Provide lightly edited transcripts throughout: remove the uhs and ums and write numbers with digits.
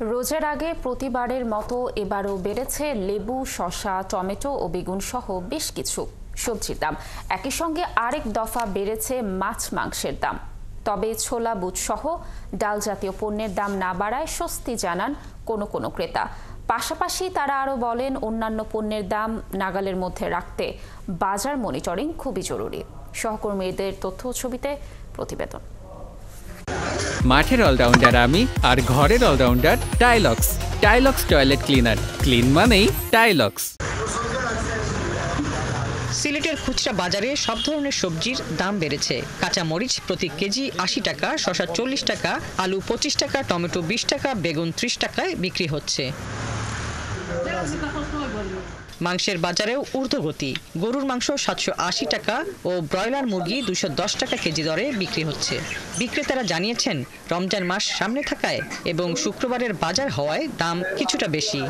রোজার আগে প্রতিবারের মতো এবারও বেড়েছে লেবু, শসা, টমেটো ও বেগুন সহ বেশ কিছু সবজির দাম। একই সঙ্গে আরেক দফা বেড়েছে মাছ মাংসের দাম। তবে ছোলা, বুট সহ ডাল জাতীয় পণ্যের দাম না বাড়ায় স্বস্তি জানান কোনো কোনো ক্রেতা। পাশাপাশি তারা আরও বলেন, অন্যান্য পণ্যের দাম নাগালের মধ্যে রাখতে বাজার মনিটরিং খুবই জরুরি। সহকর্মীদের তথ্য ছবিতে প্রতিবেদন। মাঠের অলরাউন্ডার আমি, আর ঘরের allrounder Tilex. Tilex toilet cleaner, clean মানেই টাইলক্স। সিলেটের খুচরা বাজারে সব ধরনের সবজির দাম বেড়েছে। কাঁচা মরিচ প্রতি কেজি 80 টাকা, শসা 40 টাকা, আলু 25 টাকা, টমেটো 20 টাকা, বেগুন 30 টাকায় বিক্রি হচ্ছে। মাংসের বাজারেও ঊর্ধ্বগতি। গরুর মাংস 780 টাকা ও ব্রয়লার মুরগি 210 টাকা কেজি দরে বিক্রি হচ্ছে। বিক্রেতারা জানিয়েছেন, রমজান মাস সামনে থাকায় এবং শুক্রবারের বাজার হওয়ায় দাম কিছুটা বেশি।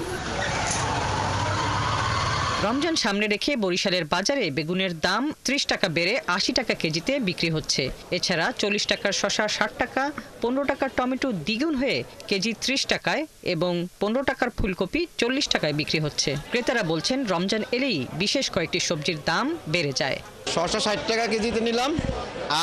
রমজান সামনে রেখে বরিশালের বাজারে বেগুনের দাম 30 টাকা বেড়ে 80 টাকা কেজিতে বিক্রি হচ্ছে। এছাড়া 40 টাকার শসা 60 টাকা, 15 টাকার টমেটো দ্বিগুণ হয়ে কেজি 30 টাকায় এবং 15 টাকার ফুলকপি 40 টাকায় বিক্রি হচ্ছে। ক্রেতারা বলছেন, রমজান এলেই বিশেষ কয়েকটি সবজির দাম বেড়ে যায়। শসা 60 টাকা কেজিতে নিলাম,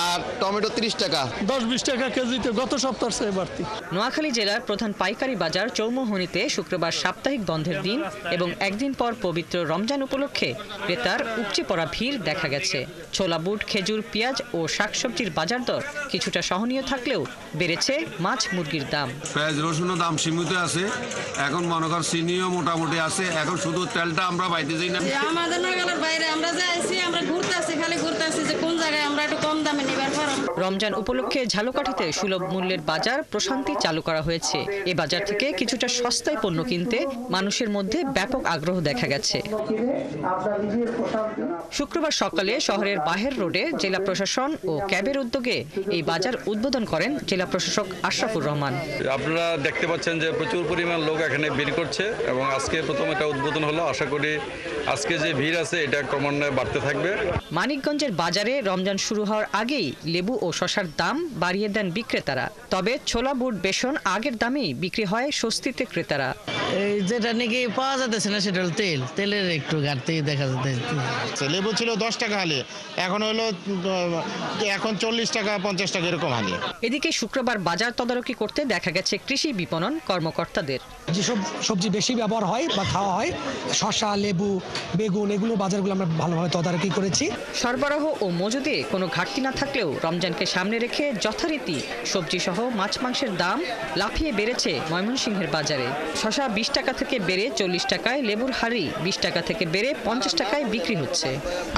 আর টমেটো 30 টাকা, 10-20 টাকা কেজিতে গত সপ্তাহের চেয়ে বাড়তি। নোয়াখালী জেলার প্রধান পাইকারি বাজার চৌমুহনীতে শুক্রবার সাপ্তাহিক বন্ধের দিন এবং একদিন পর পবিত্র রমজান উপলক্ষে ক্রেতার উপচে পড়া ভিড় দেখা গেছে। ছোলা, বুট, খেজুর, পেঁয়াজ ও শাকসবজির বাজার দর কিছুটা সহনীয় থাকলেও বেড়েছে মাছ মুরগির দাম। পেঁয়াজ রসুনের দাম সীমিত আছে, এখন মনে কর চিনিও মোটামুটি আছে। এখন শুধু তেলটা আমরা পাইতে যাই না, আমাদের নাগালের বাইরে আমরা যাইছি, আমরা ঘুরতেছি, খালি ঘুরতেছি যে কোন জায়গায় আমরা একটু কম দামে নিবার পারব। রমজান উপলক্ষে ঝালকাঠিতে সুলভ মূল্যের বাজার প্রশান্তি চালু করা হয়েছে। এ বাজার থেকে কিছুটা সস্তায় পণ্য কিনতে মানুষের মধ্যে ব্যাপক আগ্রহ দেখা গেছে। শুক্রবার সকালে শহরের বাহের রোডে জেলা প্রশাসন ও ক্যাবের উদ্যোগে এই বাজার উদ্বোধন করেন জেলা প্রশাসক আশরাফুর রহমান। আপনারা দেখতে পাচ্ছেন যে প্রচুর পরিমাণ লোক এখানে ভিড় করছে এবং আজকে প্রথম এটা উদ্বোধন হলো। আশা করি আজকে যে ভিড় আছে এটা ক্রমান্বয়ে বাড়তে থাকবে। মানিকগঞ্জের বাজারে রমজান শুরু হওয়ার আগেই লেবু ও শসার দাম বাড়িয়ে দেন বিক্রেতারা। তবে ছোলা, বুট, বেসন আগের দামেই বিক্রি হয় স্বস্তিতে ক্রেতারা। এই যেটা নাকি পাওয়া যাচ্ছে না সেটা হলো তেলের একটু ঘাটতি দেখা যাচ্ছে। লেবু ছিল 10 টাকা হালি, এখন 40 টাকা 50 টাকা এরকম হালি। এদিকে শুক্রবার বাজার তদারকি করতে দেখা গেছে কৃষি বিপণন কর্মকর্তাদের। যেসব সবজি বেশি ব্যবহার হয় বা খাওয়া হয়, শসা, লেবু, বেগুন, এগুলো বাজারগুলো আমরা ভালোভাবে তদারকি করেছি। সরবরাহ ও মজুদে কোনো ঘাটতি না থাকলেও রমজানকে সামনে রেখে যথারীতি সবজি সহ মাছ মাংসের দাম লাফিয়ে বেড়েছে ময়মনসিংহের বাজারে। শসা 20 টাকা থেকে বেড়ে 40 টাকায়, লেবুর হাড়ি 20 টাকা থেকে বেড়ে 50 টাকায় বিক্রি হচ্ছে।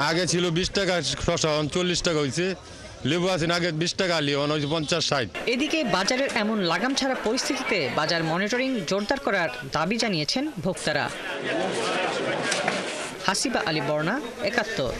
আগে ছিল 20 টাকা শসা, 40 টাকা হয়েছে। লেবু আছে আগে 20 টাকা আলি, 50-60। এদিকে বাজারের এমন লাগাম ছাড়া পরিস্থিতিতে বাজার মনিটরিং জোরদার করার দাবি জানিয়েছেন ভোক্তারা। হাসিবা আলী বর্ণা, 71।